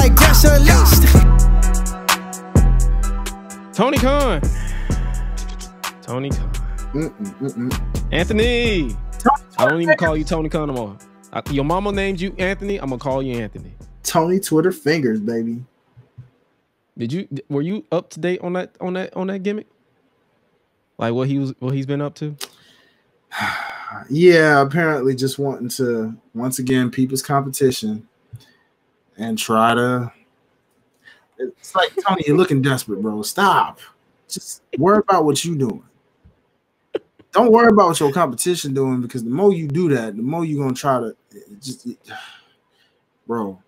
like Gresh unleashed. Tony Khan. Anthony. I don't even call you Tony Khan anymore. Your mama named you Anthony. I'm gonna call you Anthony. Tony Twitter fingers, baby. Were you up to date on that gimmick? Like what he's been up to? Yeah, apparently just wanting to once again people's competition and try to. It's like, Tony, you're looking desperate, bro. Stop. Just worry about what you're doing. Don't worry about what your competition doing, because the more you do that, the more you're gonna try to bro.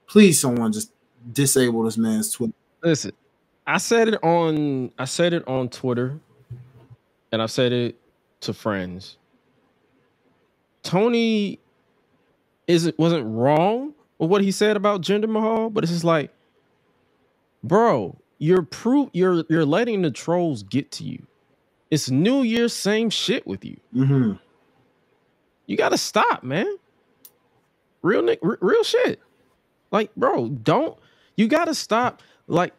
Please, someone just disable this man's Twitter. Listen, I said it on Twitter, and I've said it to friends. Tony wasn't wrong with what he said about Jinder Mahal, but it's just like, bro, you're letting the trolls get to you. It's New Year, same shit with you. Mm-hmm. You gotta stop, man. Real shit. Like, bro, you gotta stop. Like,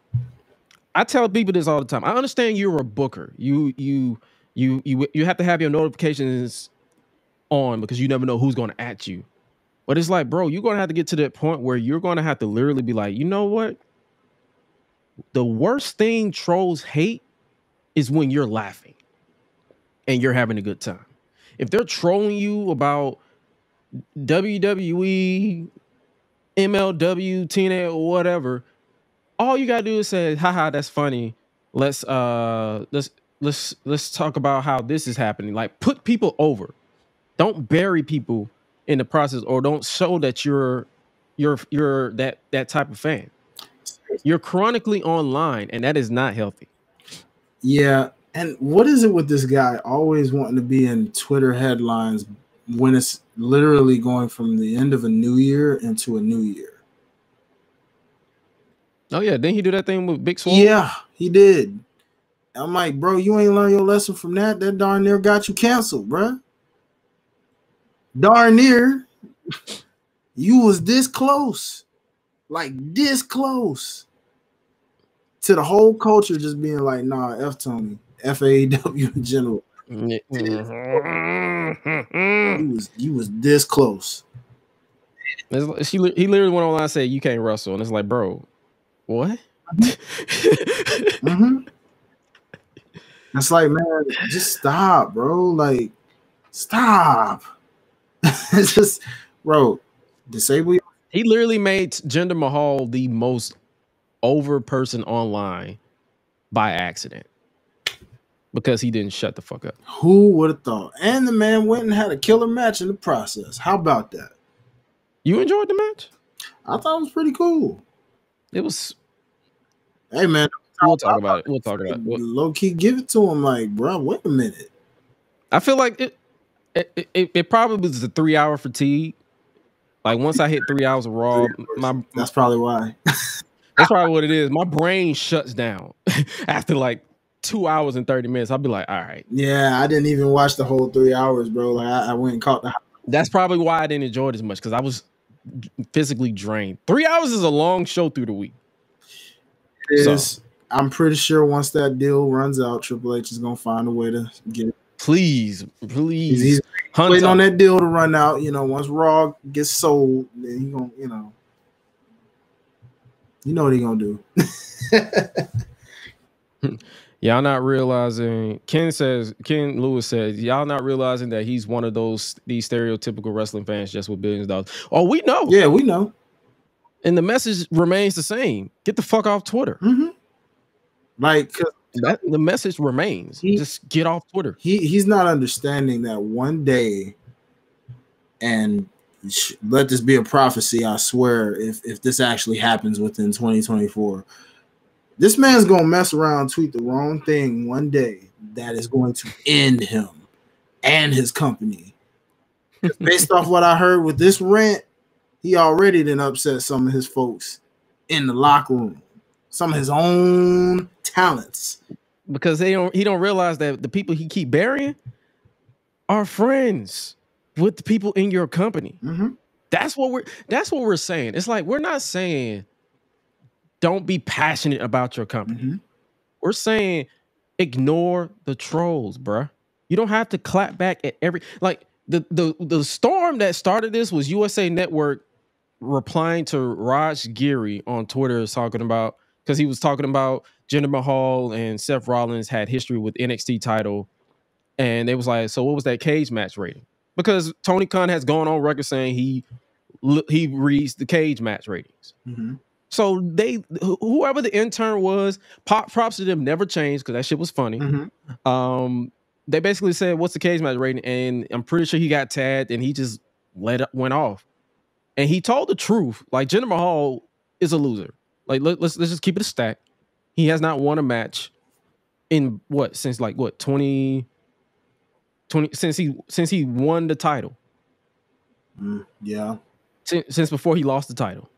I tell people this all the time. I understand you're a booker. You have to have your notifications on because you never know who's going to at you. But it's like, bro, you're going to have to get to that point where you're going to have to literally be like, you know what? The worst thing trolls hate is when you're laughing and you're having a good time. If they're trolling you about WWE, MLW, TNA, or whatever, all you gotta do is say, haha, that's funny. Let's talk about how this is happening. Like, put people over. Don't bury people in the process, or don't show that you're that type of fan. You're chronically online, and that is not healthy. Yeah, and what is it with this guy always wanting to be in Twitter headlines when it's literally going from the end of a new year into a new year? Oh yeah, didn't he do that thing with Big Swole? Yeah, he did. I'm like, bro, you ain't learned your lesson from that. That darn near got you canceled, bro. Darn near. You was this close. Like this close to the whole culture just being like, nah, F Tony, F AEW in general. You was this close. He literally went online and said, you can't wrestle. And it's like, bro, what? Mm-hmm. It's like, man, just stop, bro. Like, stop. It's just, bro, disable you. He literally made Jinder Mahal the most over person online by accident because he didn't shut the fuck up. Who would have thought? And the man went and had a killer match in the process. How about that? You enjoyed the match? I thought it was pretty cool. It was. Hey, man. We'll talk about it. We'll talk about it. Low key, give it to him. Like, bro, wait a minute. I feel like it probably was a 3 hour fatigue. Like, once I hit 3 hours of Raw, that's probably why. That's probably what it is. My brain shuts down after like 2 hours and 30 minutes. I'll be like, all right. Yeah, I didn't even watch the whole 3 hours, bro. Like, I went and caught the. That's probably why I didn't enjoy it as much, because I was physically drained. 3 hours is a long show through the week. It is. So, I'm pretty sure once that deal runs out, Triple H is gonna find a way to get it. Please. He's waiting on that deal to run out. You know, once Raw gets sold, then he gonna, you know what he gonna do. Y'all not realizing. Ken Lewis says, y'all not realizing that he's one of these stereotypical wrestling fans just with billions of dollars. Oh, we know. Yeah, we know. And the message remains the same. Get the fuck off Twitter. Mm-hmm. Like, the message remains. Just get off Twitter. He's not understanding that one day, and let this be a prophecy, I swear, if this actually happens within 2024, this man's going to mess around and tweet the wrong thing one day that is going to end him and his company. Based off what I heard with this rant, he already done upset some of his folks in the locker room. Some of his own talents, because he don't realize that the people he keep burying are friends with the people in your company. Mm-hmm. That's what we're saying. It's like, we're not saying don't be passionate about your company. Mm-hmm. We're saying ignore the trolls, bruh. You don't have to clap back at every like the storm that started this was USA Network replying to Raj Giri on Twitter talking about because he was talking about Jinder Mahal and Seth Rollins had history with NXT title, and they was like, so what was that cage match rating? Because Tony Khan has gone on record saying he reads the cage match ratings. Mm-hmm. So whoever the intern was, props to them, never changed because that shit was funny. Mm-hmm. They basically said, "What's the cage match rating?" And I'm pretty sure he got tagged, and he just went off. And he told the truth. Like Jinder Mahal is a loser. Like let's just keep it a stack. He has not won a match in since 20 since he won the title. Yeah. Since before he lost the title.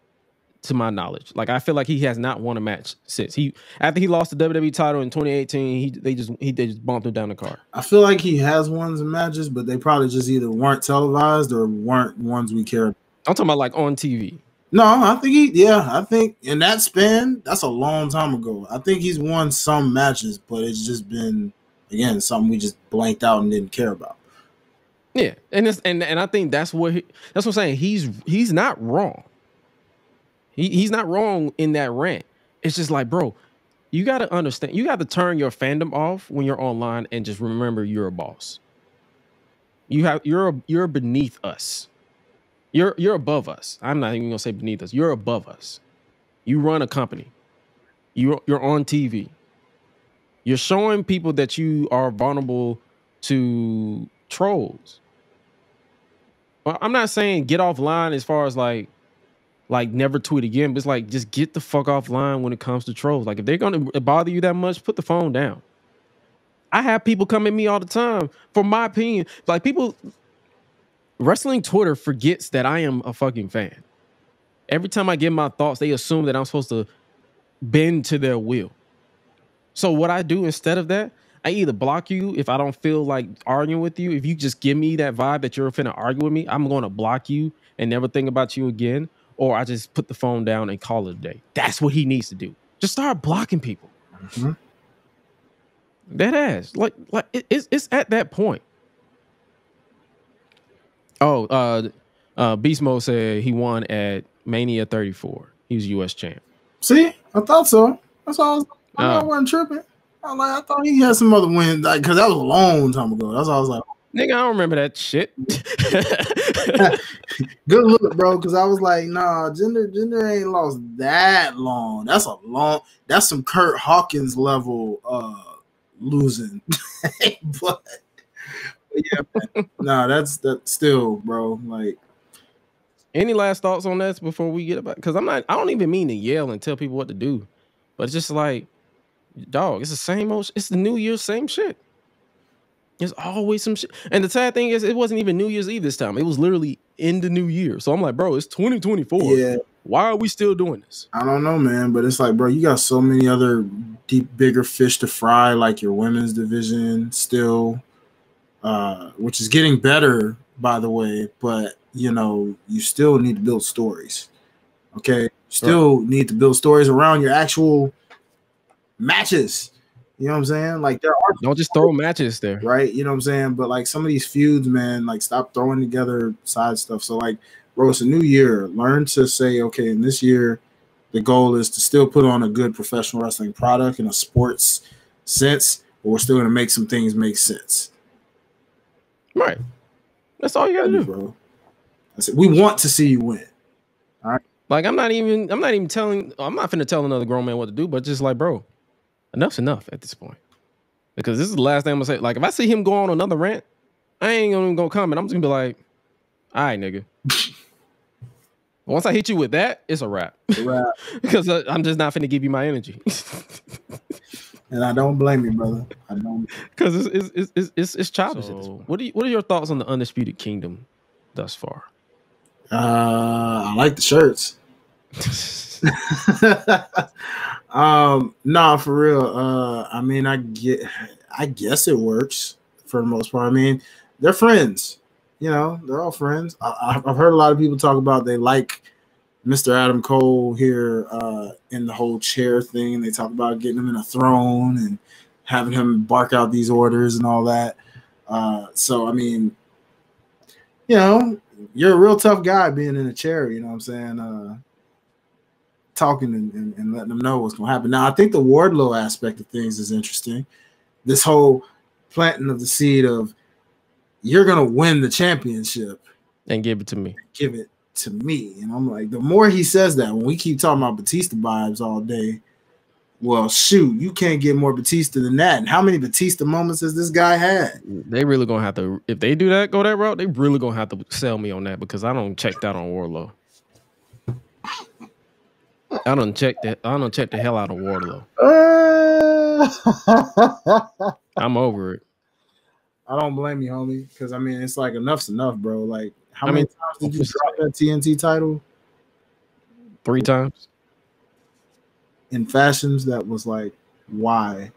To my knowledge, like I feel like he has not won a match since after he lost the WWE title in 2018. They just bumped him down the card. I feel like he has won some matches, but they probably just either weren't televised or weren't ones we cared. I'm talking about like on TV. No, I think in that span, that's a long time ago. I think he's won some matches, but it's just been again something we just blanked out and didn't care about. Yeah, and I think that's what I'm saying. He's not wrong. He's not wrong in that rant. It's just like, bro, you got to understand. You got to turn your fandom off when you're online and just remember you're a boss. You're beneath us. You're above us. I'm not even gonna say beneath us. You're above us. You run a company. You're on TV. You're showing people that you are vulnerable to trolls. Well, I'm not saying get offline as far as like never tweet again, but it's like just get the fuck offline when it comes to trolls. Like if they're gonna bother you that much, put the phone down. I have people come at me all the time for my opinion. Like people, wrestling Twitter forgets that I am a fucking fan. Every time I give my thoughts, they assume that I'm supposed to bend to their will. So what I do instead of that, I either block you if I don't feel like arguing with you. If you just give me that vibe that you're finna argue with me, I'm going to block you and never think about you again. Or I just put the phone down and call it a day. That's what he needs to do. Just start blocking people. Mm-hmm. That ass. Like it's at that point. Oh, Beast Mode said he won at Mania 34. He was US champ. See, I thought so. That's all. I wasn't tripping. I thought he had some other wins, like, because that was a long time ago. That's all I was like. Nigga, I don't remember that shit. Good look, bro, because I was like, nah, Jinder ain't lost that long. That's some Kurt Hawkins level losing. but yeah, nah, that's still, bro. Like, any last thoughts on that before we get about? Because I don't even mean to yell and tell people what to do, but it's just like, dog, it's the same old. It's the New Year's same shit. There's always some shit. And the sad thing is, it wasn't even New Year's Eve this time. It was literally in the new year. So I'm like, bro, it's 2024. Yeah. Why are we still doing this? I don't know, man. But it's like, bro, you got so many other bigger fish to fry, like your women's division still, which is getting better, by the way. But, you still need to build stories. Okay? You still need to build stories around your actual matches. You know what I'm saying? Like, there are don't just throw matches there, right? You know what I'm saying? But like some of these feuds, man, like stop throwing together side stuff. So like, bro, it's a new year. Learn to say, okay, in this year, the goal is to still put on a good professional wrestling product in a sports sense, but we're still going to make some things make sense. Right. That's all you got to do, bro. I said, we want to see you win. All right. Like I'm not finna tell another grown man what to do, but just like, bro, enough's enough at this point. Because this is the last thing I'm gonna say. Like, if I see him go on another rant, I ain't even gonna comment. I'm just gonna be like, all right, nigga. Once I hit you with that, it's a wrap. Because I'm just not finna give you my energy. And I don't blame you, brother. I don't. Because it's childish. So, what are your thoughts on the Undisputed Kingdom thus far? I like the shirts. Nah, for real. I mean, I guess it works for the most part. I mean, they're friends. They're all friends. I've heard a lot of people talk about they like Mr. Adam Cole here in the whole chair thing. They talk about getting him in a throne and having him bark out these orders and all that. So, I mean, you know, you're a real tough guy being in a chair, you know what I'm saying? Talking and letting them know what's going to happen. Now, I think the Wardlow aspect of things is interesting. This whole planting of the seed of you're going to win the championship. And give it to me. Give it to me. And I'm like, the more he says that, when we keep talking about Batista vibes all day, well, shoot, you can't get more Batista than that. And how many Batista moments has this guy had? They really gonna have to, if they do that, go that route, they really gonna have to sell me on that because I don't check that on Wardlow. I don't check the hell out of Wardlow. I'm over it. I don't blame you, homie, because I mean it's like enough's enough, bro. Like, how many times did you drop that TNT title? 3 times. In fashions that was like, why?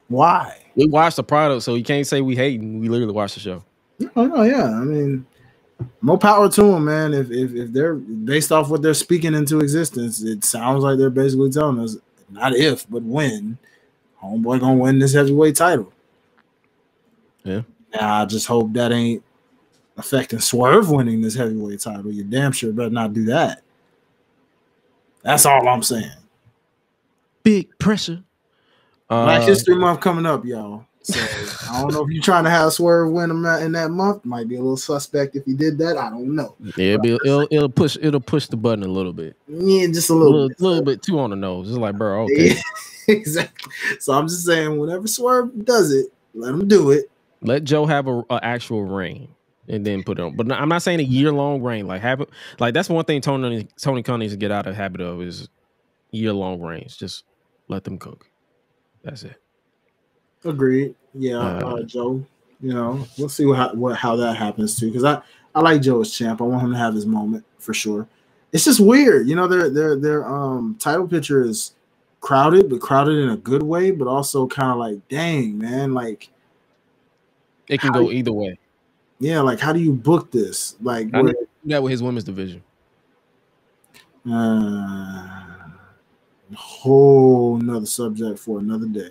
Why? We watched the product, so you can't say we hating. We literally watched the show. Oh, yeah. I mean, more power to them, man. If they're based off what they're speaking into existence, it sounds like they're basically telling us not if, but when homeboy gonna win this heavyweight title. Yeah. Now I just hope that ain't affecting Swerve winning this heavyweight title. You damn sure better not do that. That's all I'm saying. Big pressure. Black History Month coming up, y'all. So I don't know if you're trying to have Swerve win in that month. Might be a little suspect if he did that. I don't know. Yeah, it'll push the button a little bit. Yeah, just a little bit too on the nose. It's like, bro, okay. Yeah, exactly. So I'm just saying, whenever Swerve does it, let him do it. Let Joe have a actual reign. And then put it on. But I'm not saying a year-long reign. Like that's one thing Tony Khan needs to get out of the habit of is year-long reigns. Just let them cook. That's it. Agreed. Yeah, Joe. You know, we'll see how that happens too. Because I like Joe as champ. I want him to have his moment for sure. It's just weird, you know. Their title picture is crowded, but crowded in a good way, but also kind of like, dang, man, like it can go either way. Yeah, like how do you book this? Like that with his women's division. Whole nother subject for another day.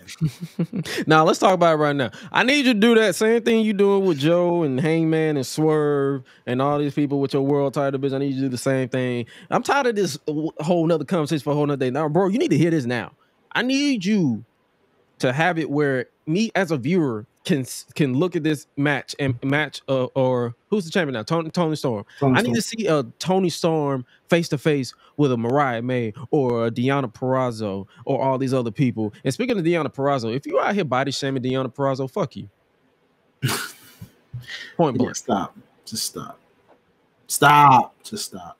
Now let's talk about it right now. I need you to do that same thing you doing with Joe and Hangman and Swerve and all these people with your world title bitch. I need you to do the same thing. I'm tired of this whole nother conversation for a whole nother day. Now, bro, you need to hear this now. I need you to have it where me as a viewer can look at this match or who's the champion now? Tony Storm. I need to see a Tony Storm face to face with a Mariah May or a Deonna Purrazzo or all these other people. And speaking of Deonna Purrazzo, if you out here body shaming Deonna Purrazzo, fuck you. Point blank. Stop. Just stop. Stop. Just stop.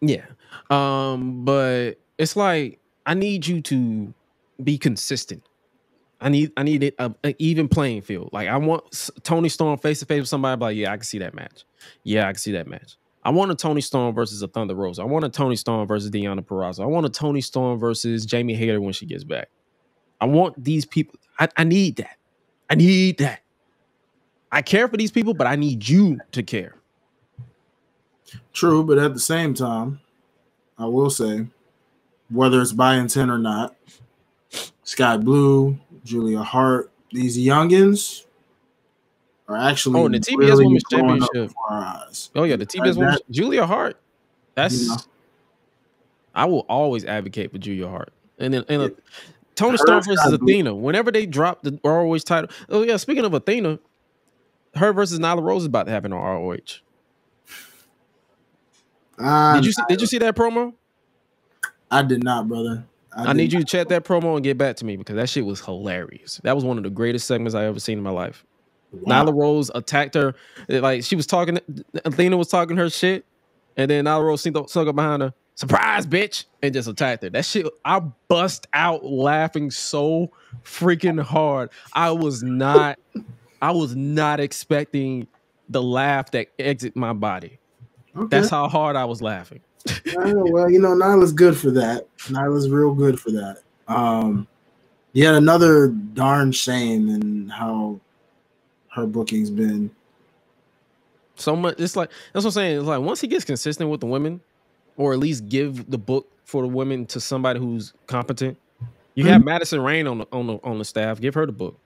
Yeah. But it's like I need you to be consistent. I need it an even playing field. Like I want Tony Storm face to face with somebody. Like, yeah, I can see that match. Yeah, I can see that match. I want a Tony Storm versus a Thunder Rosa. I want a Tony Storm versus Deonna Purrazzo. I want a Tony Storm versus Jamie Hayter when she gets back. I want these people. I need that. I need that. I care for these people, but I need you to care. True, but at the same time, I will say, whether it's by intent or not, Sky Blue, Julia Hart, these youngins are actually the TBS really Women's Championship. Our eyes. Oh yeah, the TBS Women's Julia Hart. That's I will always advocate for Julia Hart. And then Tony Storm versus Athena. Whenever they drop the ROH title. Oh yeah, speaking of Athena, her versus Nyla Rose is about to happen on ROH. Did you see that promo? I did not, brother. I need you to check that promo and get back to me because that shit was hilarious. That was one of the greatest segments I ever seen in my life. Wow. Nyla Rose attacked her. Like she was talking, Athena was talking her shit. And then Nyla Rose snuck up behind her. Surprise, bitch. And just attacked her. That shit, I bust out laughing so freaking hard. I was not expecting the laugh that exit my body. Okay. That's how hard I was laughing. Well, you know, Nyla's good for that. Nyla's real good for that. Yet another darn shame in how her booking's been. so much. It's like that's what I'm saying. It's like once he gets consistent with the women, or at least give the book for the women to somebody who's competent. You have Madison Rain on the staff. Give her the book.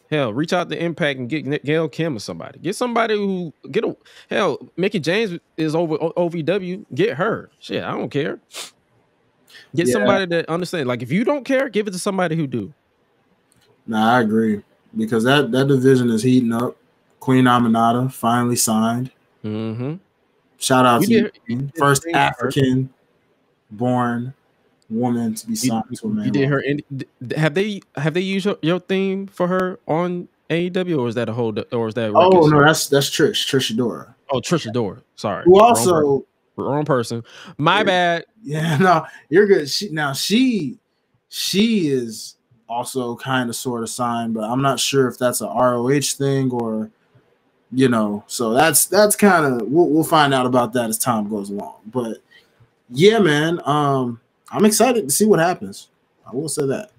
Hell, reach out to Impact and get Gail Kim or somebody. Get somebody who hell. Mickey James is over OVW. Get her. Shit, I don't care. Get somebody that understands. Like if you don't care, give it to somebody who do. Nah, I agree because that division is heating up. Queen Aminata finally signed. Mm-hmm. Shout out to you. First African-born woman to be signed to a main. You did her. Have they used your theme for her on AEW, or is that or is that? Oh no, that's Trish Adora. Oh, Trish Adora. Sorry. Who also wrong person. My bad. Yeah, no, you're good. She is also kind of sort of signed, but I'm not sure if that's a ROH thing or so that's kind of we'll find out about that as time goes along. But yeah, man, I'm excited to see what happens. I will say that.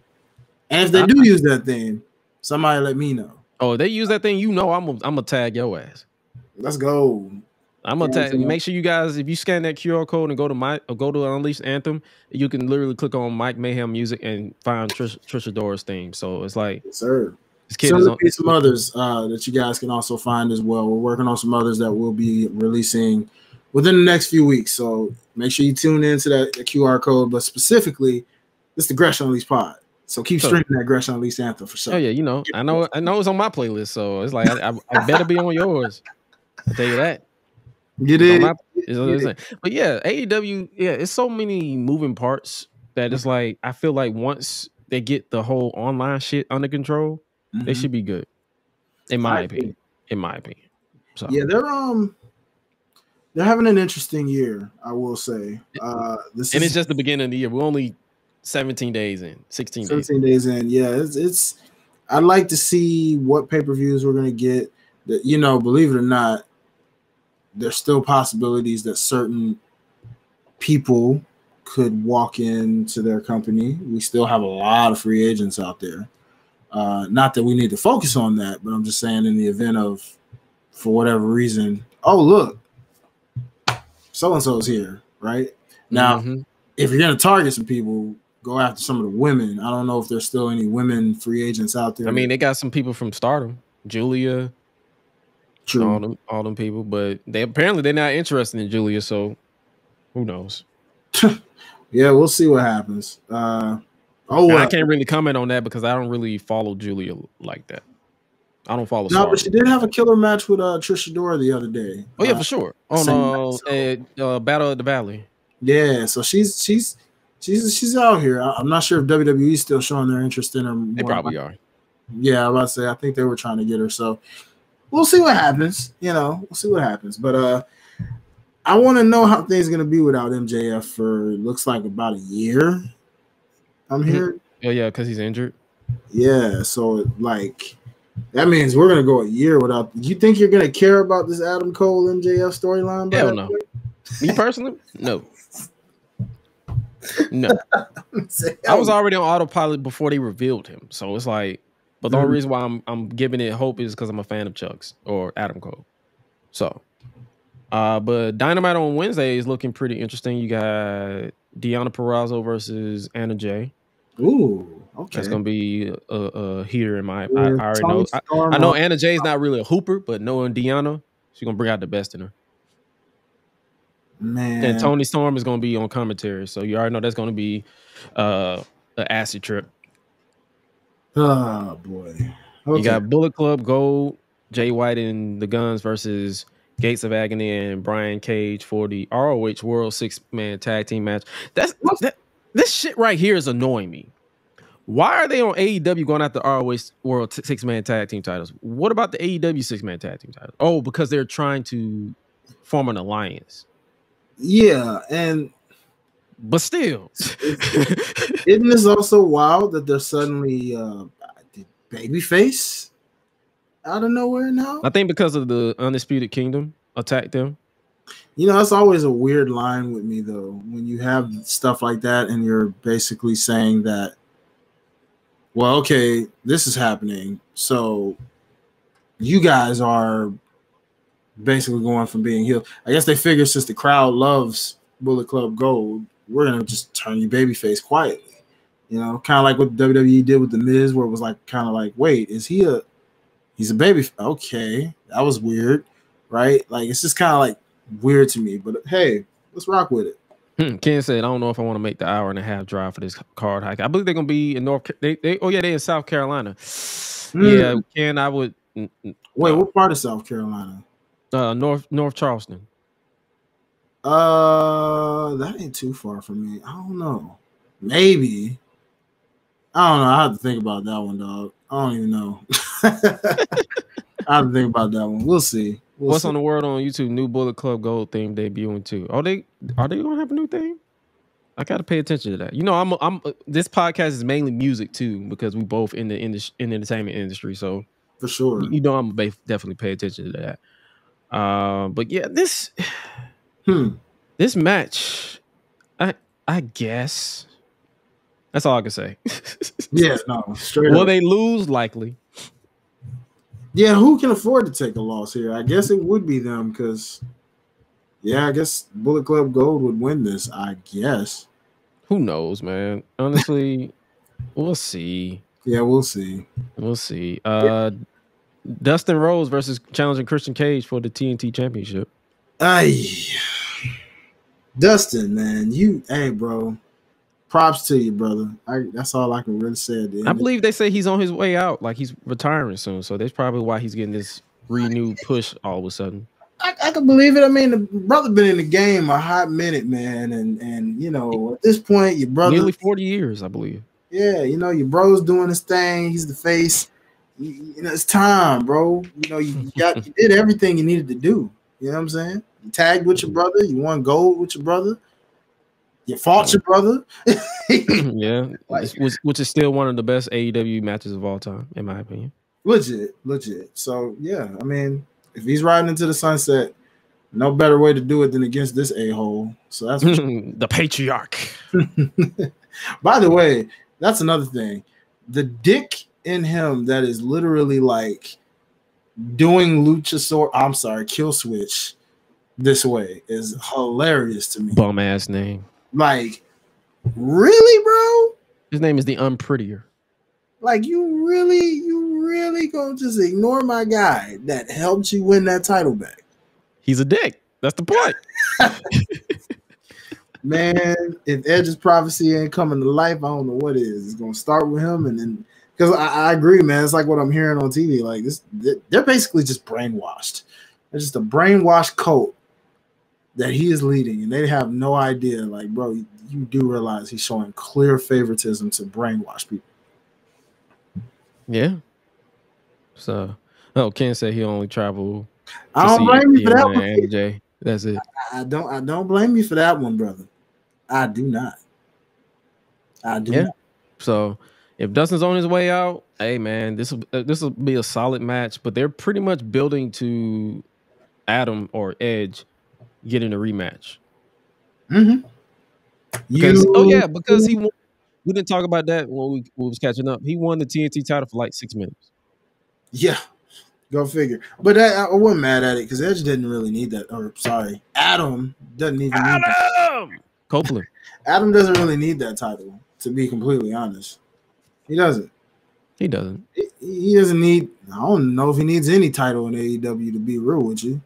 And if they do use that thing, somebody let me know. Oh, if they use that thing, I'm gonna tag your ass. Let's go. I'm gonna tag. Make sure you guys, if you scan that QR code and go to Unleashed Anthem, you can literally click on Mike Mayhem Music and find Trish Adora's theme. So it's like, yes, sir. There'll be some others that you guys can also find as well. We're working on some others that we'll be releasing within the next few weeks. So make sure you tune into that QR code. But specifically, it's the Gresh Unleashed pod. So keep streaming that Gresh Unleashed Anthem for sure. Oh yeah, I know it's on my playlist. So it's like I better be on yours. I'll tell you that. Get it. But yeah, AEW, it's so many moving parts that it's like I feel like once they get the whole online shit under control, they should be good. In my opinion. So yeah, they're having an interesting year, I will say. It's just the beginning of the year. We're only 17 days in, 16 days in. Yeah, it's I'd like to see what pay-per-views we're gonna get. That believe it or not, there's still possibilities that certain people could walk into their company. We still have a lot of free agents out there. Not that we need to focus on that, but I'm just saying in the event of, for whatever reason, oh, look, so-and-so's here, right? Now, if you're going to target some people, go after some of the women. I don't know if there's still any women free agents out there. I mean, they got some people from Stardom, Julia, true, all them people, but they're not interested in Julia, so who knows? Yeah, we'll see what happens. I can't really comment on that because I don't really follow Julia like that. I don't follow. No, but she did have a killer match with Trish Adora the other day. Oh yeah, for sure. On Battle of the Valley. Yeah, so she's out here. I'm not sure if WWE's still showing their interest in her. They probably are. Yeah, I was about to say I think they were trying to get her. So we'll see what happens. We'll see what happens. But I want to know how things are going to be without MJF for looks like about a year. I'm here. Oh yeah, because he's injured. Yeah, so like that means we're gonna go a year without. You think you're gonna care about this Adam Cole MJF storyline? Hell no. Me personally, no. No. I was already on autopilot before they revealed him, so it's like. But the only reason why I'm giving it hope is because I'm a fan of Chuck's or Adam Cole. So, but Dynamite on Wednesday is looking pretty interesting. You got Deonna Purrazzo versus Anna Jay. Ooh, okay. That's gonna be a heater in my. I already know. I know Anna Jay's not really a hooper, but knowing Deonna, she's gonna bring out the best in her. Man, and Tony Storm is gonna be on commentary, so you already know that's gonna be an acid trip. Oh boy! Okay. You got Bullet Club Gold, Jay White and the Guns versus Gates of Agony and Brian Cage for the ROH World 6-Man Tag Team match. This shit right here is annoying me. Why are they on AEW going after ROH World 6-Man Tag Team titles? What about the AEW 6-Man Tag Team titles? Oh, because they're trying to form an alliance. Yeah, but still, isn't this also wild that they're suddenly babyface out of nowhere now? I think because of the Undisputed Kingdom attacked them. That's always a weird line with me, though, when you have stuff like that and you're basically saying that, well, okay, this is happening, so you guys are basically going from being heel. I guess they figured since the crowd loves Bullet Club Gold, we're gonna just turn you babyface quietly. You know, kind of like what WWE did with the Miz, where it was like kind of like, wait, he's a baby? Okay, that was weird, right? Like it's just kind of like weird to me. But hey, let's rock with it. Ken said, "I don't know if I want to make the 1.5-hour drive for this card hike. I believe they're gonna be in they in South Carolina. Yeah, Ken, I would. Wait, what part of South Carolina? North Charleston. That ain't too far from me. I don't know. Maybe. I don't know. I have to think about that one, dog. I don't even know. I have to think about that one. We'll see. What's on the word on YouTube? New Bullet Club Gold theme debuting too. Are they gonna have a new theme? I gotta pay attention to that. You know, I'm this podcast is mainly music too because we both in the entertainment industry. So for sure, you know, I'm gonna definitely pay attention to that. But yeah, this match, I guess that's all I can say. Yeah, no, straight Will up. they lose? Likely. Yeah, who can afford to take a loss here? I guess it would be them because, yeah, I guess Bullet Club Gold would win this. I guess. Who knows, man? Honestly, we'll see. Yeah, we'll see. We'll see. Dustin Rhodes versus challenging Christian Cage for the TNT Championship. Dustin, man, hey, bro. Props to you, brother. That's all I can really say. I believe they say he's on his way out, like he's retiring soon. So that's probably why he's getting this renewed push all of a sudden. I can believe it. I mean, the brother been in the game a hot minute, man, and you know at this point, your brother nearly 40 years, I believe. Yeah, you know your bro's doing his thing. He's the face. You know it's time, bro. You know you did everything you needed to do. You know what I'm saying? You tagged with your brother. You won gold with your brother. You fought your brother. Yeah, which is still one of the best AEW matches of all time, in my opinion. Legit. So yeah, I mean, if he's riding into the sunset, no better way to do it than against this a-hole. So that's the patriarch. By the way, that's another thing. The dick in him that is literally like doing kill switch this way is hilarious to me. Bum ass name. Like, really, bro? His name is the Unprettier. Like, you really gonna just ignore my guy that helped you win that title back? He's a dick. That's the point. Man, if Edge's prophecy ain't coming to life, I don't know what is. It's gonna start with him, and then because I agree, man. It's like what I'm hearing on TV. Like this, they're basically just brainwashed. They're just a brainwashed cult that he is leading, and they have no idea. Like, bro, you do realize he's showing clear favoritism to brainwash people. Yeah. So, Ken said he only traveled. I don't blame you for that one. MJ. That's it. I don't blame you for that one, brother. I do not. I do not. So, if Dustin's on his way out, hey man, this will be a solid match. But they're pretty much building to Adam or Edge getting a rematch. Mm-hmm. Because he won. We didn't talk about that when we was catching up. He won the TNT title for like 6 minutes. Yeah, go figure. But I wasn't mad at it because Edge didn't really need that. Or sorry, Adam doesn't even need that. Copeland. Adam doesn't really need that title, to be completely honest. He doesn't. He doesn't. He doesn't need. I don't know if he needs any title in AEW, to be real with you.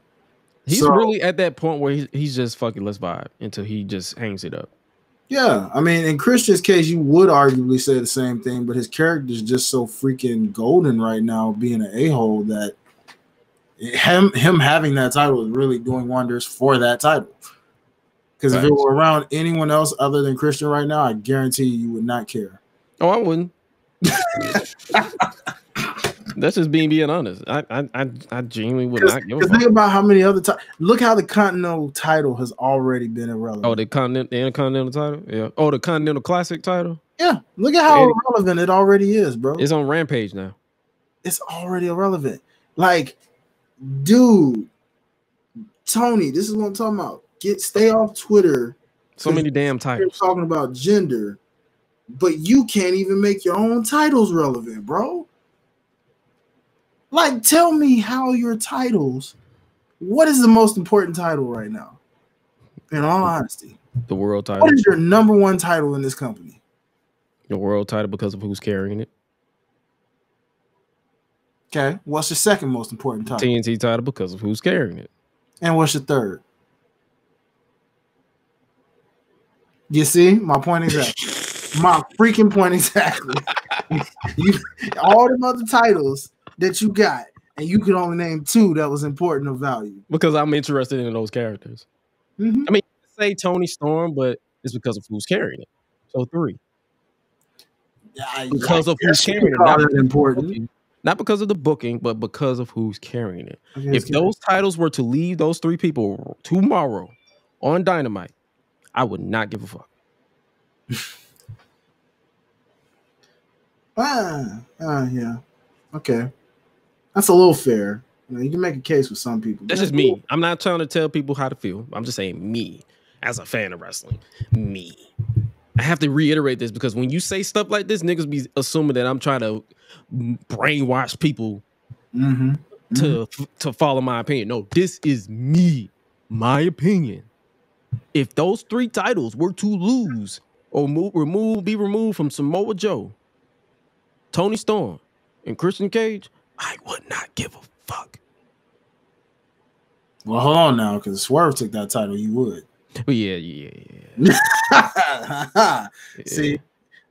He's really at that point where he's just fucking let's vibe until he just hangs it up. Yeah, I mean, in Christian's case, you would arguably say the same thing, but his character is just so freaking golden right now, being an a-hole, that him having that title is really doing wonders for that title. Because if it were around anyone else other than Christian right now, I guarantee you would not care. Oh, I wouldn't. That's just being honest. I genuinely would not give a fuck. Think about how many other times. Look how the Continental title has already been irrelevant. Oh, the Intercontinental title? Yeah. Oh, the Continental Classic title? Yeah. Look at how irrelevant it already is, bro. It's on Rampage now. It's already irrelevant. Like, dude, Tony, this is what I'm talking about. Stay off Twitter. So many damn titles. You're talking about gender, but you can't even make your own titles relevant, bro. Like, tell me how your titles What is the most important title right now? In all honesty, The world title. What is your number one title in this company? The world title because of who's carrying it. Okay. What's your second most important title? TNT title because of who's carrying it. And what's your third? You see my point exactly. My freaking point exactly. All them other titles that you got, and you could only name two that was important of value. Because I'm interested in those characters. Mm-hmm. I mean, say Tony Storm, but it's because of who's carrying it. So 3. Because of who's carrying it. Not important. Not because of the booking, but because of who's carrying it. If those titles were to leave those 3 people tomorrow on Dynamite, I would not give a fuck. Yeah. Okay. That's a little fair. You can make a case with some people. That's just me. I'm not trying to tell people how to feel. I'm just saying me as a fan of wrestling. Me. I have to reiterate this because when you say stuff like this, niggas be assuming that I'm trying to brainwash people to follow my opinion. No, this is me. My opinion. If those 3 titles were to lose or be removed from Samoa Joe, Tony Storm, and Christian Cage, I would not give a fuck. Well, hold on now, because Swerve took that title, you would. Yeah. See,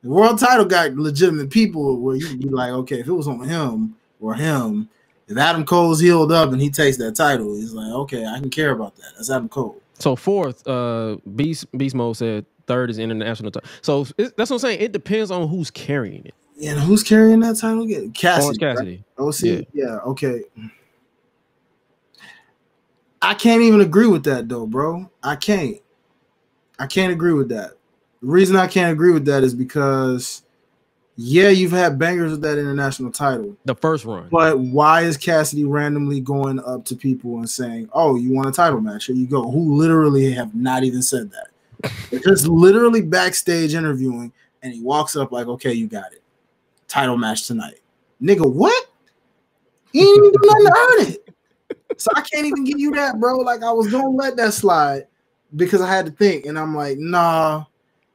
the world title got legitimate people where you'd be like, okay, if it was on him or him, if Adam Cole's healed up and he takes that title, he's like, okay, I can care about that. That's Adam Cole. So 4th, Beast Mode said 3rd is international title. So that's what I'm saying. It depends on who's carrying it. And who's carrying that title again? Cassidy. Right? Oh, see, yeah, okay. I can't even agree with that though, bro. I can't agree with that. The reason I can't agree with that is because, yeah, you've had bangers with that international title. The first run. But why is Cassidy randomly going up to people and saying, oh, you want a title match? Here you go. Who literally have not even said that. They're just literally backstage interviewing, and he walks up like, okay, you got it. Title match tonight. Nigga, what? You ain't even do nothing to earn it. So I can't even give you that, bro. Like, I was going to let that slide because I had to think. And I'm like, nah.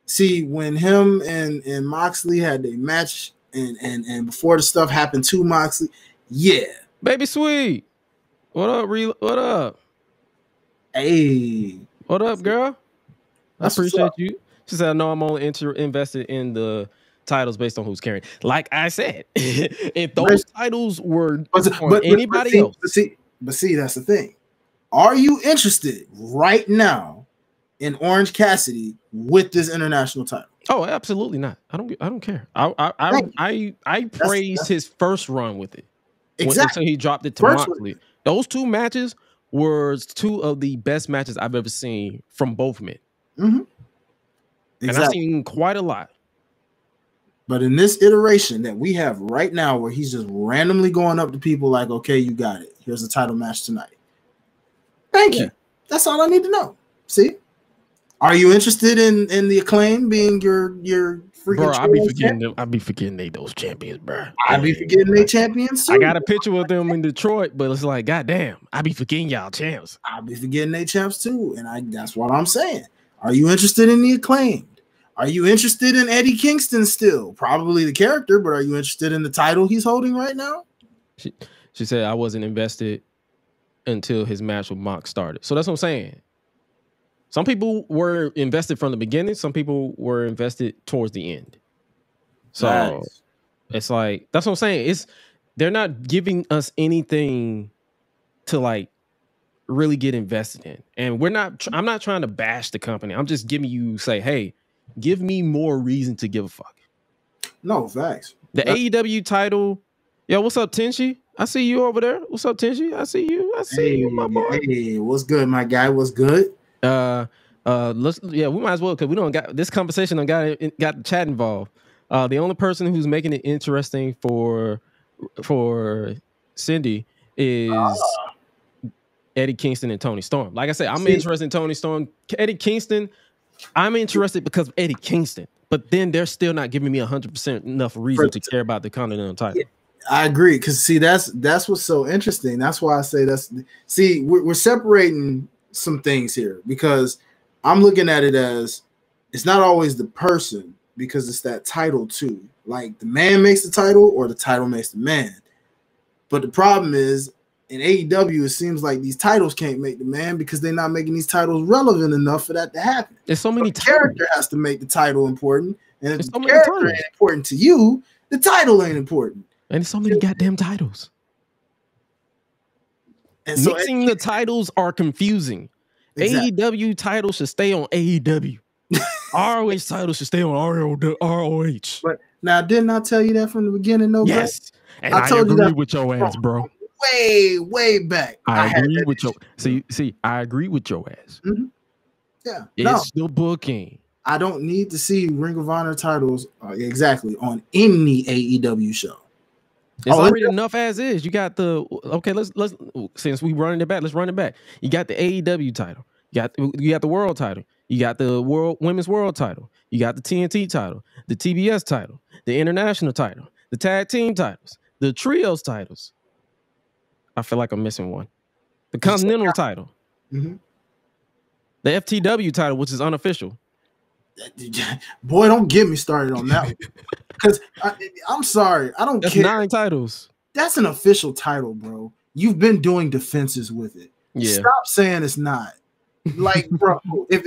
See, when him and Moxley had their match and before the stuff happened to Moxley, yeah. Baby Sweet. What up, What up? Hey. What up, girl? I appreciate you. She said, I know I'm only invested in the titles based on who's carrying. Like I said, if those titles were for anybody else. But see, that's the thing. Are you interested right now in Orange Cassidy with this international title? Oh, absolutely not. I don't care. I praised his first run with it. Exactly. Until he dropped it to Moxley. Those 2 matches were 2 of the best matches I've ever seen from both men. Mm-hmm. Exactly. And I've seen quite a lot. But in this iteration that we have right now, where he's just randomly going up to people like, okay, you got it. Here's the title match tonight. Thank you. That's all I need to know. See? Are you interested in the Acclaim being your freaking bro? I be forgetting they those champions, bro. I be forgetting they champions too. I got a picture with them in Detroit, but it's like, goddamn, I be forgetting y'all champs. I be forgetting they champs too, and that's what I'm saying. Are you interested in the Acclaimed? Are you interested in Eddie Kingston still? Probably the character, but are you interested in the title he's holding right now? She said I wasn't invested until his match with Mox started. So that's what I'm saying. Some people were invested from the beginning. Some people were invested towards the end. So It's like, that's what I'm saying. They're not giving us anything to like really get invested in. And I'm not trying to bash the company. I'm just giving you, say, hey, give me more reason to give a fuck. No, facts. The AEW title. Yo, what's up, Tenshi? I see you over there. What's up, Tenshi? I see you, my boy. Hey, what's good, my guy? What's good? We might as well, because we don't got this conversation. Got the chat involved. The only person who's making it interesting for Cindy is Eddie Kingston and Tony Storm. Like I said, I'm interested in Tony Storm. Eddie Kingston, I'm interested because of Eddie Kingston. But then they're still not giving me 100% enough reason to care about the Continental title. I agree, because see, that's what's so interesting. That's why I say we're separating some things here, because I'm looking at it as it's not always the person, because it's that title too. Like the man makes the title or the title makes the man. But the problem is in AEW, it seems like these titles can't make the man because they're not making these titles relevant enough for that to happen. There's so many titles. The character has to make the title important, and if the character ain't important to you, the title ain't important. And there's so many goddamn titles. And so mixing the titles are confusing. Exactly. AEW titles should stay on AEW. ROH titles should stay on ROH. But now, didn't I tell you that from the beginning? No, yes. And I told you that with your ass, bro. Way back. I agree with your. See, I agree with your ass. Mm-hmm. Yeah, it's the booking. I don't need to see Ring of Honor titles exactly on any AEW show. It's already enough as is. You got let's since we running it back, let's run it back. You got the AEW title. You got the world title. You got the women's world title. You got the TNT title, the TBS title, the international title, the tag team titles, the trios titles. I feel like I'm missing one. The Continental title. Mm-hmm. The FTW title, which is unofficial. Boy, don't get me started on that one. Because I'm sorry, I don't care. 9 titles. That's an official title, bro. You've been doing defenses with it. Yeah. Stop saying it's not. Like, bro, if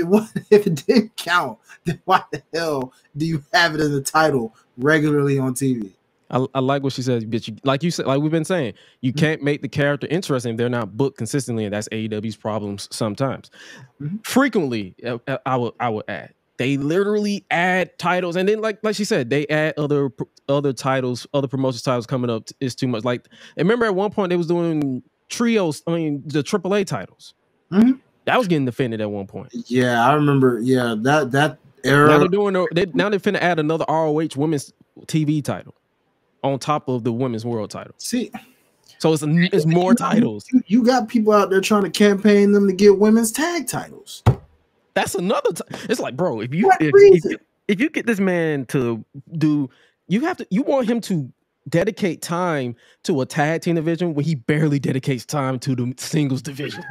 it didn't count, then why the hell do you have it as a title regularly on TV? I like what she says, but like we've been saying, you can't make the character interesting if they're not booked consistently, and that's AEW's problems sometimes. Mm-hmm. Frequently, I would add. They literally add titles, and then like she said, they add other titles, other promotions titles coming up. Is too much. Like, remember at one point they was doing trios. I mean, the AAA titles. Mm-hmm. That was getting defended at one point. Yeah, I remember. Yeah, that era. Now they're doing. Now they're finna add another ROH women's TV title on top of the women's world title. See, so it's more titles. You got people out there trying to campaign them to get women's tag titles. That's another. It's like, bro, if you get this man to do, you want him to dedicate time to a tag team division when he barely dedicates time to the singles divisions.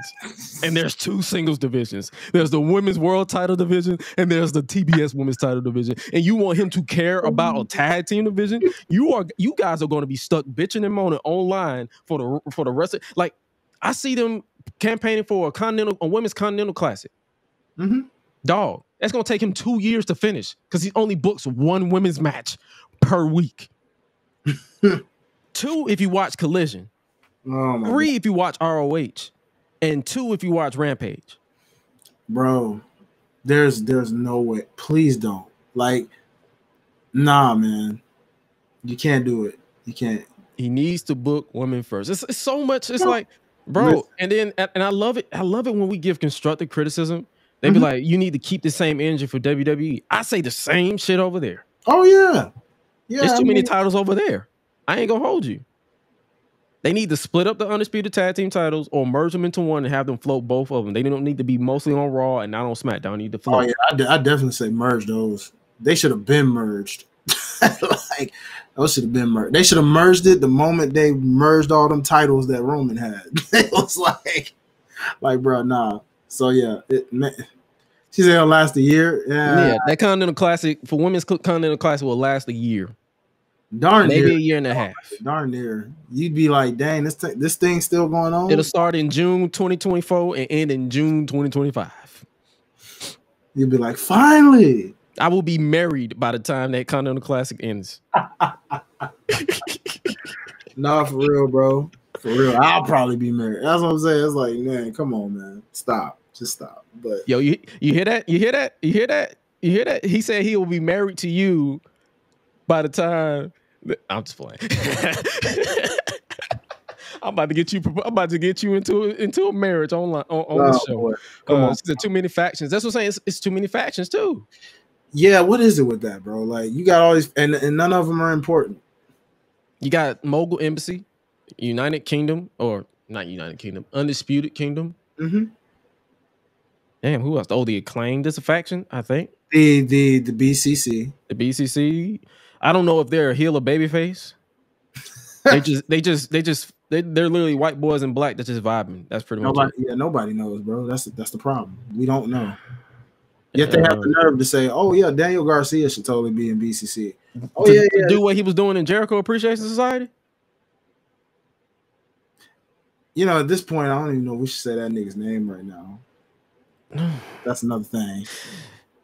And there's 2 singles divisions. There's the women's world title division and there's the TBS women's title division. And you want him to care about a tag team division? You guys are going to be stuck bitching and moaning online for the rest of, like, I see them campaigning for a women's continental classic. Mm-hmm. Dog, that's gonna take him 2 years to finish because he only books 1 women's match per week. 2 if you watch Collision, 3 if you watch ROH, and 2 if you watch Rampage. Bro, there's no way. Please don't. Like, nah, man, you can't do it. You can't. He needs to book women first. It's so much. It's like, bro, and I love it. I love it when we give constructive criticism. They be like, you need to keep the same energy for WWE. I say the same shit over there. Oh, yeah. Yeah. There's too many titles over there. I ain't going to hold you. They need to split up the Undisputed Tag Team titles or merge them into one and have them float both of them. They don't need to be mostly on Raw and not on SmackDown. They need to float. Oh, yeah. I definitely say merge those. They should have been merged. Like, those should have been merged. They should have merged it the moment they merged all them titles that Roman had. It was like, bro, nah. So yeah, she said it'll last a year. Yeah, that Continental Classic for women's Continental Classic will last a year. Darn maybe near. A year and a half. Darn near. You'd be like, dang, this thing's still going on. It'll start in June 2024 and end in June 2025. You'd be like, finally. I will be married by the time that Continental Classic ends. Nah, for real, bro. For real, I'll probably be married. That's what I'm saying. It's like, man, come on, man. Stop. Just stop. But yo, you hear that? You hear that? You hear that? You hear that? He said he will be married to you by the time. I'm just playing. I'm about to get you into a marriage on the show. Boy. Come on. There's too many factions. That's what I'm saying. It's too many factions too. Yeah, what is it with that, bro? Like, you got all these, and none of them are important. You got Mogul Embassy, United Kingdom, or not United Kingdom, Undisputed Kingdom. Mm-hmm. Damn, who else? Oh, the Acclaimed is a faction, I think. The BCC. The BCC. I don't know if they're a heel or babyface. They're literally white boys in black that's just vibing. That's pretty much Nobody, it. yeah, nobody knows, bro. That's the problem. We don't know. Yet they have the nerve to say, "Oh yeah, Daniel Garcia should totally be in BCC." Oh to do what he was doing in Jericho Appreciation Society. You know, at this point, I don't even know if we should say that nigga's name right now. That's another thing.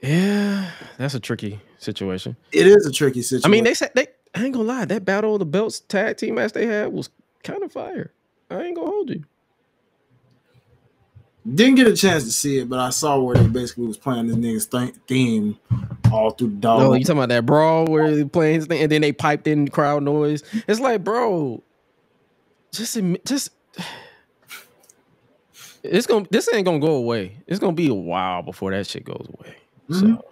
Yeah, that's a tricky situation. It is a tricky situation. I mean, I ain't gonna lie, that Battle of the Belts tag team match they had was kind of fire. I ain't gonna hold you. Didn't get a chance to see it, but I saw where they basically was playing this nigga's theme all through the dog. Oh, you talking about that brawl where they playing his thing and then they piped in crowd noise? It's like, bro, just this ain't gonna go away. It's gonna be a while before that shit goes away. Mm-hmm. So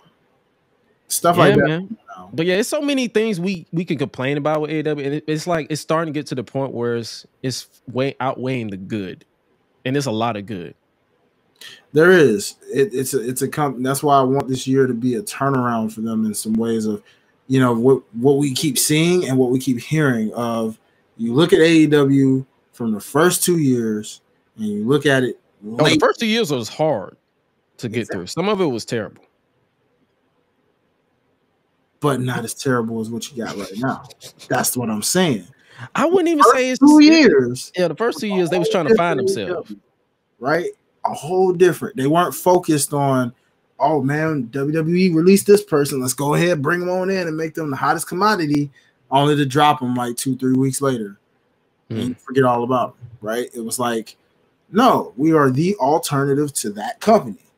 stuff like that, man. But yeah, it's so many things we can complain about with AEW, and it's like it's starting to get to the point where it's way outweighing the good, and it's a lot of good. There is. It's a company. That's why I want this year to be a turnaround for them in some ways of, you know, what we keep seeing and what we keep hearing of. You look at AEW from the first 2 years, and you look at it. The first 2 years was hard to get through. Some of it was terrible, but not as terrible as what you got right now. That's what I'm saying. I wouldn't even say it's 2 years. Yeah, the first 2 years they was trying to find themselves. Right? A whole different. They weren't focused on, oh man, WWE released this person. Let's go ahead, bring them on in and make them the hottest commodity, only to drop them like 2-3 weeks later and forget all about them. Right? It was like, no, we are the alternative to that company.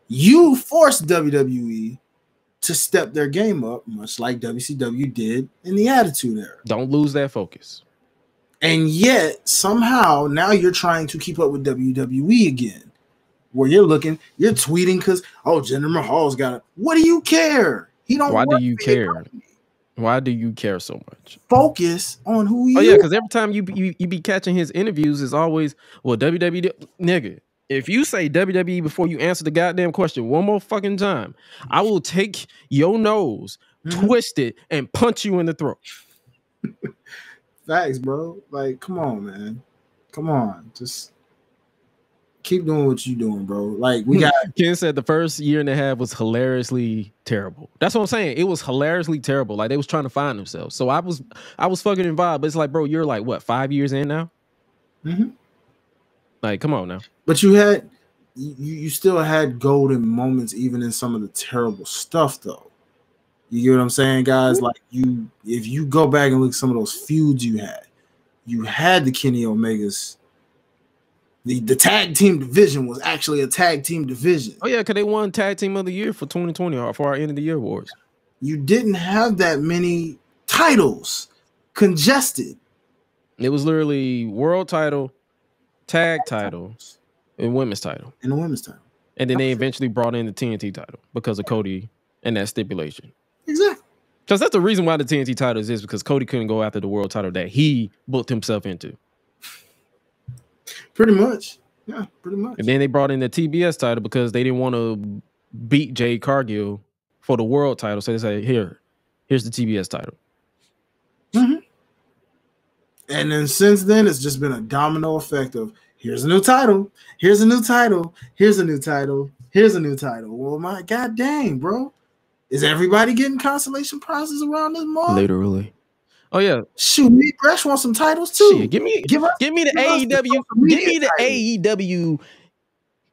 You forced WWE to step their game up, much like WCW did in the Attitude Era. Don't lose that focus. And yet, somehow, now you're trying to keep up with WWE again, where you're tweeting because, oh, Jinder Mahal's got it. What do you care? He don't. Why do you care? Why do you care so much? Focus on who you. Oh yeah, because every time you be catching his interviews, is always, well, WWE nigga. If you say WWE before you answer the goddamn question one more fucking time, I will take your nose, twist it, and punch you in the throat. Facts, bro. Like, come on, man. Come on. Just keep doing what you're doing, bro. Like, we got. Ken said the first year and a half was hilariously terrible. That's what I'm saying. It was hilariously terrible. Like, they was trying to find themselves. So I was fucking involved. But it's like, bro, you're like, what, 5 years in now? Mm-hmm. Like, come on now. But you still had golden moments even in some of the terrible stuff, though. You get what I'm saying, guys? Like, if you go back and look at some of those feuds you had the Kenny Omegas. The tag team division was actually a tag team division. Oh, yeah, because they won Tag Team of the Year for 2020 or for our end of the year awards. You didn't have that many titles congested. It was literally world title, tag title, and women's title. And the women's title. And then they eventually brought in the TNT title because of Cody and that stipulation. Exactly. Because that's the reason why the TNT title is because Cody couldn't go after the world title that he booked himself into. Pretty much. Yeah, pretty much. And then they brought in the TBS title because they didn't want to beat Jade Cargill for the world title. So they said, here's the TBS title. Mm-hmm. And then since then, it's just been a domino effect of here's a new title, here's a new title, here's a new title, here's a new title. Well, my god dang, bro. Is everybody getting consolation prizes around this month? Literally. Oh yeah. Shoot, me Gresh want some titles too. Shit, give me the AEW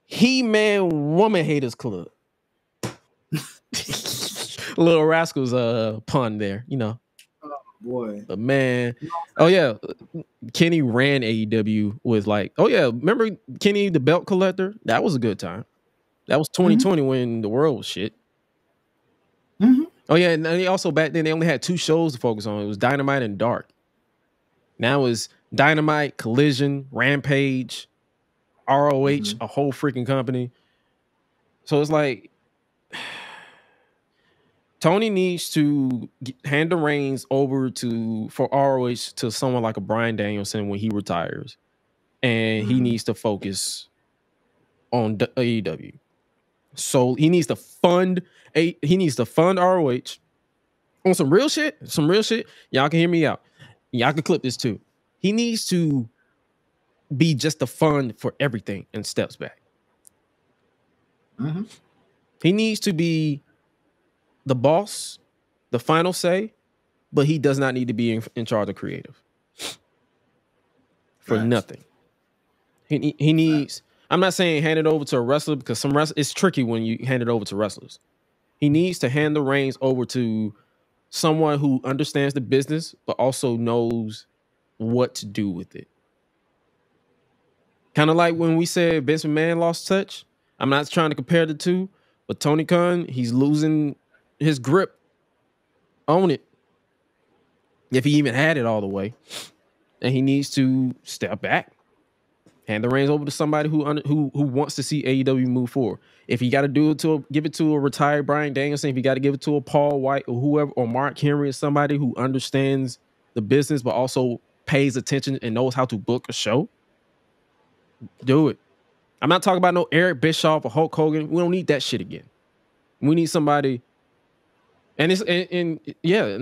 He-Man Woman Haters Club. Little Rascals pun there, you know. Oh boy. But man. Oh yeah. Kenny ran AEW with like, oh yeah, remember Kenny the belt collector? That was a good time. That was 2020 when the world was shit. Mm-hmm. Oh yeah, and they also back then they only had 2 shows to focus on. It was Dynamite and Dark. Now it's Dynamite, Collision, Rampage, ROH, a whole freaking company. So it's like Tony needs to hand the reins over for ROH to someone like a Bryan Danielson when he retires, and he needs to focus on AEW. So he needs to fund ROH on some real shit. Y'all can hear me out. Yeah, I could clip this too. He needs to be just the fun for everything and steps back. Mm-hmm. He needs to be the boss, the final say, but he does not need to be in charge of creative for Facts. nothing. He needs. I'm not saying hand it over to a wrestler because it's tricky when you hand it over to wrestlers. He needs to hand the reins over to someone who understands the business but also knows what to do with it. Kind of like when we said Vince McMahon lost touch. I'm not trying to compare the two, but Tony Khan, he's losing his grip on it, if he even had it all the way, and he needs to step back, hand the reins over to somebody who wants to see AEW move forward. If he got to do it give it to a retired Bryan Danielson, if he got to give it to a Paul White or whoever, or Mark Henry, or somebody who understands the business but also pays attention and knows how to book a show, do it. I'm not talking about no Eric Bischoff or Hulk Hogan. We don't need that shit again. We need somebody. And and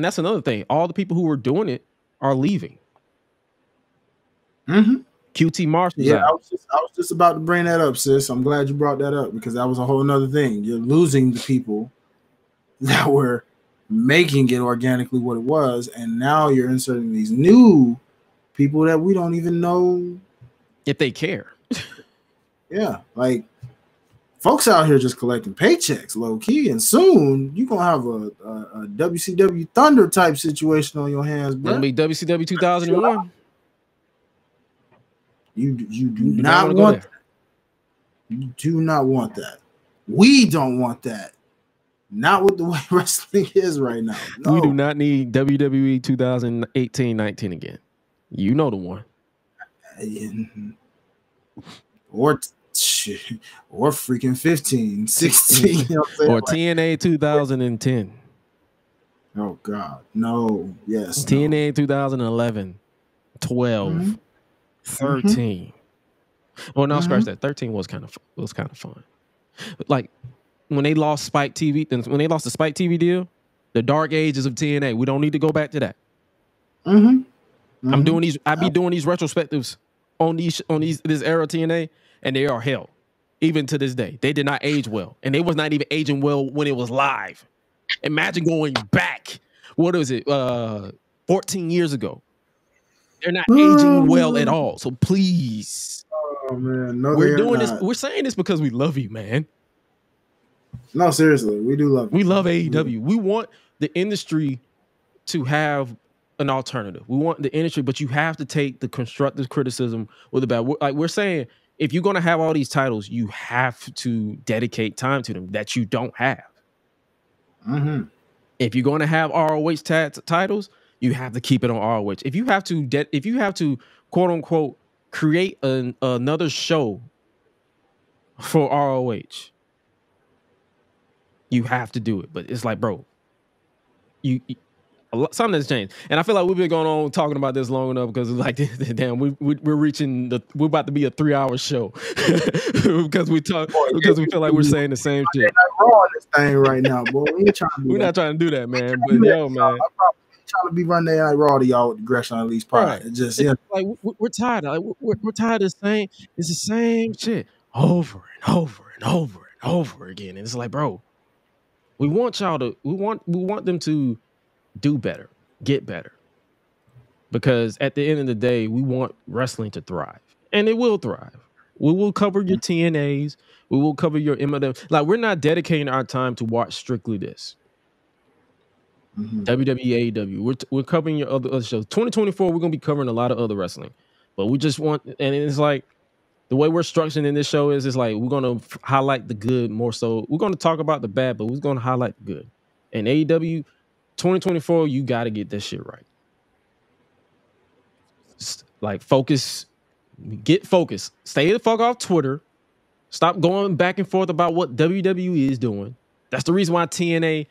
that's another thing. All the people who were doing it are leaving. Mm-hmm. QT Marshall's Yeah, out. I was just about to bring that up, sis. I'm glad you brought that up because that was a whole nother thing. You're losing the people that were making it organically what it was, and now you're inserting these new people that we don't even know if they care. Yeah, like folks out here just collecting paychecks, low key, and soon you're gonna have a WCW Thunder type situation on your hands, bro. It'll be WCW 2001. You do not want that. You do not want that. We don't want that. Not with the way wrestling is right now. No. We do not need WWE 2018-19 again. You know the one. Or freaking 15, 16. You know or TNA 2010. Oh, God. No. Yes. TNA 2011, 12, 13. Well, no, scratch that. 13 was kind of fun. But like when they lost Spike TV, when they lost the Spike TV deal, the dark ages of TNA. We don't need to go back to that. I'm doing these. I be doing these retrospectives on this era of TNA, and they are hell. Even to this day, they did not age well, and they was not even aging well when it was live. Imagine going back. What was it? 14 years ago. They're not aging well at all. So please. Oh man, no, we're doing this. We're saying this because we love you, man. No, seriously, we do love you. We love AEW. We want the industry to have an alternative. We want the industry, but you have to take the constructive criticism with the bad. Like we're saying, if you're going to have all these titles, you have to dedicate time to them that you don't have. If you're going to have ROH titles, you have to keep it on ROH. If you have to quote unquote create another show for ROH, you have to do it. But it's like, bro, something has changed, and I feel like we've been going on talking about this long enough because like, damn, we're about to be a 3-hour show because we feel like we're saying the same shit. We're on this thing right now, boy. We're not trying to do that, man. But yo, man, I'm probably trying to be running Night Raw to y'all with the Gresh on Unleashed pod. Right. It's just like we're tired. Like, we're tired of saying it's the same shit over and over and over and over again, and it's like, bro, we want y'all to we want them to do better, get better. Because at the end of the day, we want wrestling to thrive. And it will thrive. We will cover your TNAs. We will cover your MLM. Like, we're not dedicating our time to watch strictly this. WWE, AEW. We're covering your other shows. 2024, we're going to be covering a lot of other wrestling. But we just want, and it's like, the way we're structuring in this show is like, we're going to highlight the good more so. We're going to talk about the bad, but we're going to highlight the good. And AEW, 2024, you got to get this shit right. Like, focus, get focused. Stay the fuck off Twitter. Stop going back and forth about what WWE is doing. That's the reason why TNA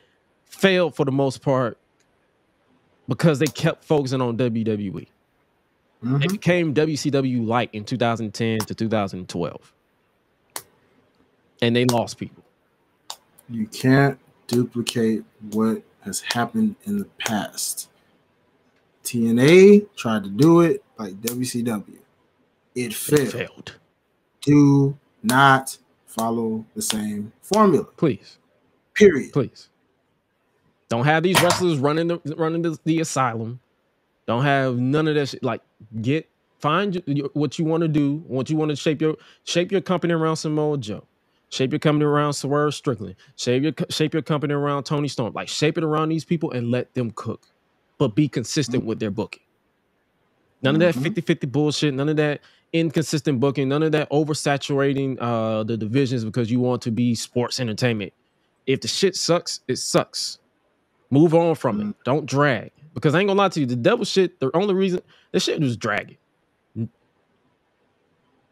failed for the most part, because they kept focusing on WWE. It became WCW like in 2010 to 2012. And they lost people. You can't duplicate what has happened in the past. TNA tried to do it like WCW. It failed. Do not follow the same formula. Please. Period. Please. Don't have these wrestlers running the asylum. Don't have none of that shit. Like, find what you want to do. What you want to shape your company around Samoa Joe. Shape your company around Swerve Strickland. Shape your company around Tony Storm. Like, shape it around these people and let them cook. But be consistent with their booking. None of that 50-50 bullshit. None of that inconsistent booking. None of that oversaturating the divisions because you want to be sports entertainment. If the shit sucks, it sucks. Move on from it. Don't drag. Because I ain't gonna lie to you, the devil shit, the only reason, this shit was dragging.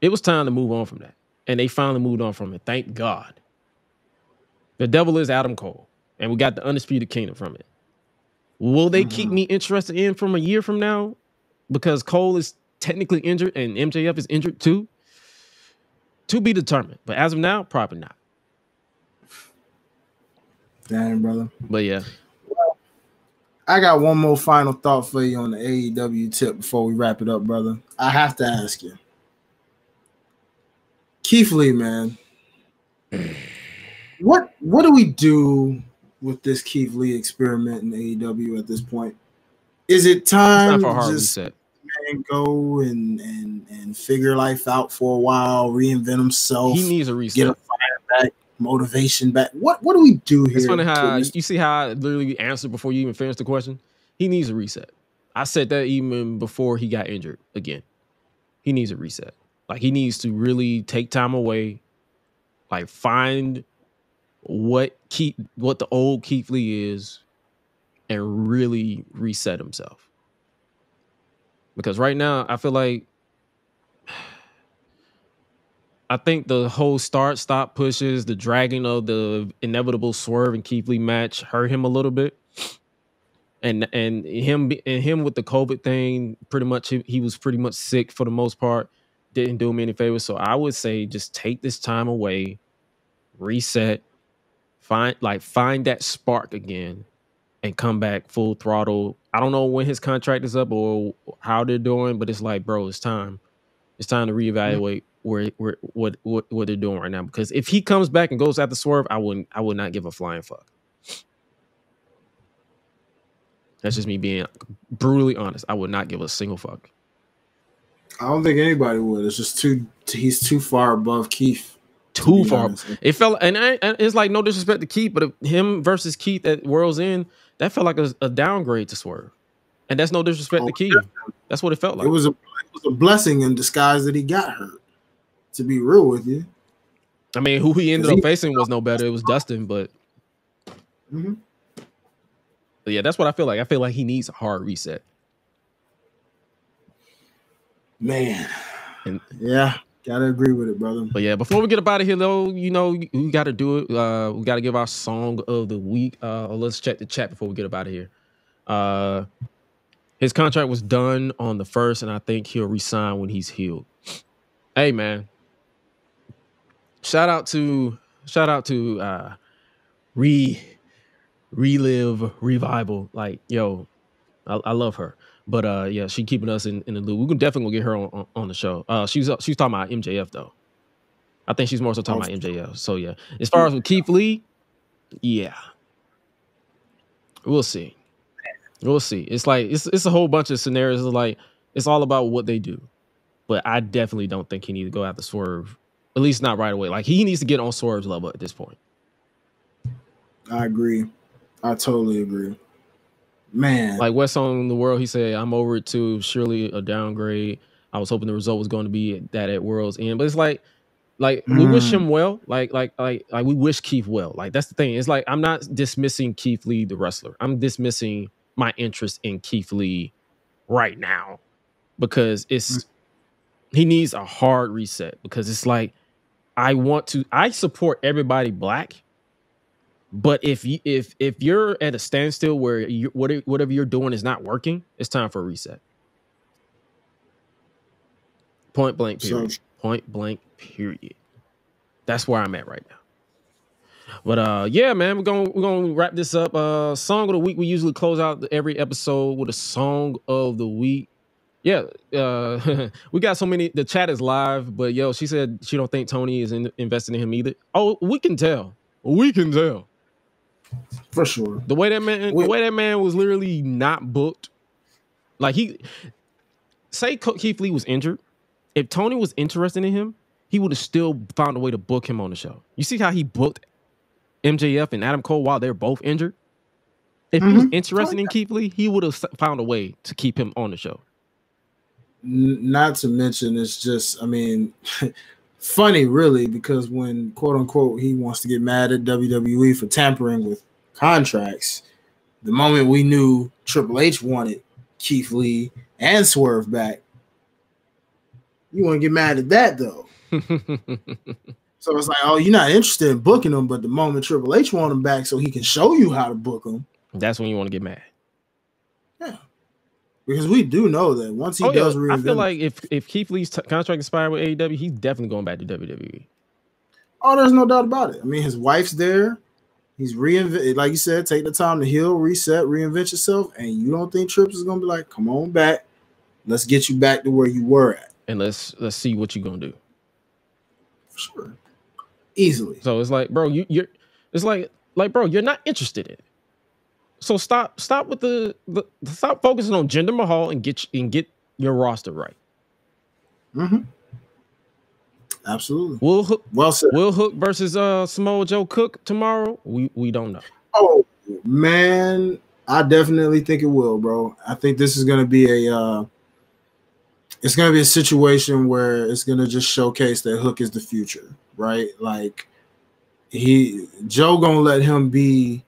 It was time to move on from that. And they finally moved on from it. Thank God. The devil is Adam Cole. And we got the Undisputed Kingdom from it. Will they keep me interested in from a year from now? Because Cole is technically injured and MJF is injured too? To be determined. But as of now, probably not. Damn, brother. But yeah. I got one more final thought for you on the AEW tip before we wrap it up, brother. I have to ask you. Keith Lee, man. What do we do with this Keith Lee experiment in AEW at this point? Is it time for a to hard just reset. Go and figure life out for a while, reinvent himself? He needs a reset. Get a fire back, motivation back. What do we do here? It's funny how you see how I literally answered before you even finished the question. He needs a reset. I said that even before he got injured again. He needs a reset. Like, he needs to really take time away, like find what the old Keith Lee is and really reset himself. Because right now, I feel like I think the whole start-stop pushes, the dragging of the inevitable Swerve and Keith Lee match hurt him a little bit. And him with the COVID thing, pretty much he was pretty much sick for the most part. Didn't do him any favors. So I would say just take this time away, reset, find that spark again, and come back full throttle. I don't know when his contract is up or how they're doing, but it's like, bro, it's time. It's time to reevaluate what they're doing right now. Because if he comes back and goes after Swerve, I would not give a flying fuck. That's just me being brutally honest. I would not give a single fuck. I don't think anybody would. It's just he's too far above Keith. Too far. It felt, and it's like no disrespect to Keith, but him versus Keith at World's End, that felt like a downgrade to Swerve. And that's no disrespect to Keith. That's what it felt like. It was a blessing in disguise that he got hurt, to be real with you. I mean, who he ended up facing was no better. It was Dustin, but yeah, that's what I feel like. I feel like he needs a hard reset. Man. And yeah, gotta agree with it, brother. But yeah, before we get up out of here, though, you know, we got to do it. We got to give our song of the week. Let's check the chat before we get up out of here. His contract was done on the 1st, and I think he'll resign when he's healed. Hey, man. Shout out to Relive Revival. Like, yo, I love her. But yeah, she keeping us in the loop. We can definitely get her on the show. She's talking about MJF though. I think she's more so talking about MJF. So yeah, as far as with Keith Lee, yeah, we'll see. We'll see. It's like it's a whole bunch of scenarios. It's like it's all about what they do. But I definitely don't think he needs to go after Swerve. At least not right away. Like, he needs to get on Swerve's level at this point. I agree. I totally agree. Man. Like West on the World, he said, I'm over it too. Surely a downgrade. I was hoping the result was going to be that at World's End. But it's like we wish him well. Like we wish Keith well. Like, that's the thing. It's like I'm not dismissing Keith Lee, the wrestler. I'm dismissing my interest in Keith Lee right now. Because he needs a hard reset. Because it's like I support everybody black. But if you're at a standstill where whatever you're doing is not working, it's time for a reset. Point blank, period. Point blank, period. That's where I'm at right now. But yeah, man, we're gonna wrap this up. Song of the week. We usually close out every episode with a song of the week. Yeah, we got so many. The chat is live, but yo, she said she don't think Tony is investing in him either. Oh, we can tell. We can tell for sure. The way that man was literally not booked. Like Keith Lee was injured. If Tony was interested in him, he would have still found a way to book him on the show. You see how he booked MJF and Adam Cole while they're both injured? If he was interested in Keith Lee, he would have found a way to keep him on the show. Not to mention, it's just, I mean, funny, really, because when, quote unquote, he wants to get mad at WWE for tampering with contracts, the moment we knew Triple H wanted Keith Lee and Swerve back, you want to get mad at that, though. So it's like, oh, you're not interested in booking him, but the moment Triple H want him back so he can show you how to book him, that's when you want to get mad. Yeah. Because we do know that once he does reinvent, I feel like if Keith Lee's contract expired with AEW, he's definitely going back to WWE. Oh, there's no doubt about it. I mean, his wife's there. He's reinvent, like you said, take the time to heal, reset, reinvent yourself. And you don't think Trips is going to be like, come on back. Let's get you back to where you were at. And let's see what you're going to do. For sure. Easily. So it's like, bro, you're it's like bro, you're not interested in it. So stop with stop focusing on Jinder Mahal and get your roster right. Mm-hmm. Absolutely. Well said. Will Hook versus Samoa Joe Cook tomorrow. We don't know. Oh man, I definitely think it will, bro. I think this is gonna be it's gonna be a situation where it's gonna just showcase that Hook is the future, right? Like Joe gonna let him be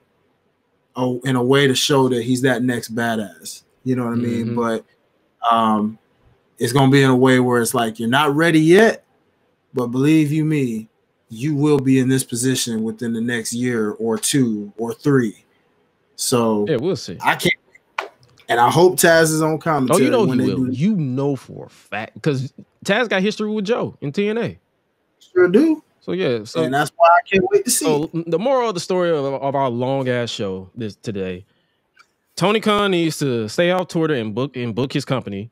in a way to show that he's that next badass. You know what I mean? But it's gonna be in a way where it's like you're not ready yet, but believe you me, you will be in this position within the next year or 2 or 3. So yeah, we'll see. I can't, and I hope Taz is on commentary. Oh, you know he will. You know for a fact because Taz got history with Joe in TNA. Sure do. So yeah, and that's why I can't wait to see. So the moral of the story of our long ass show today, Tony Khan needs to stay off Twitter and book his company,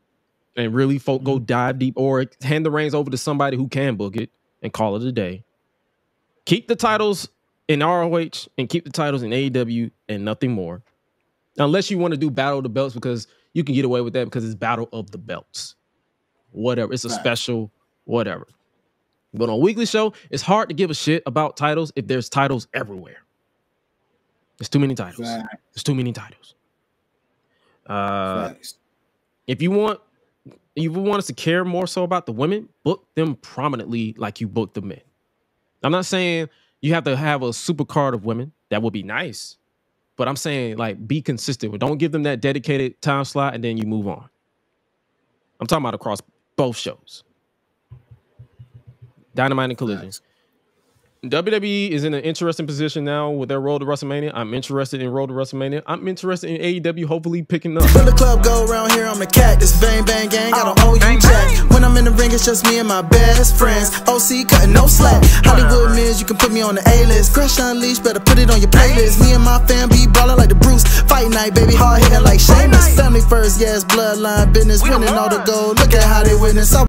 and really go dive deep, or hand the reins over to somebody who can book it and call it a day. Keep the titles in ROH and keep the titles in AEW and nothing more, unless you want to do Battle of the Belts, because you can get away with that because it's Battle of the Belts. Whatever, it's a special whatever. But on a weekly show, it's hard to give a shit about titles if there's titles everywhere. There's too many titles. There's too many titles. If you want us to care more so about the women, book them prominently like you book the men. I'm not saying you have to have a super card of women. That would be nice. But I'm saying, like, be consistent. Don't give them that dedicated time slot and then you move on. I'm talking about across both shows. Dynamite and Collision. Nice. WWE is in an interesting position now with their road to WrestleMania. I'm interested in road to WrestleMania. I'm interested in AEW hopefully picking up. When the club go around here, I'm a cactus. Bang, bang, gang, I don't owe you jack. When I'm in the ring, it's just me and my best friends. OC cutting no slack. Hollywood Miz, you can put me on the A-list. Gresh Unleashed, better put it on your playlist. Me and my fam be ballin' like the Bruce. Fight night, baby, hard hitting like Sheamus. Family first, yes, bloodline business. Winning all the gold, look at how they witness.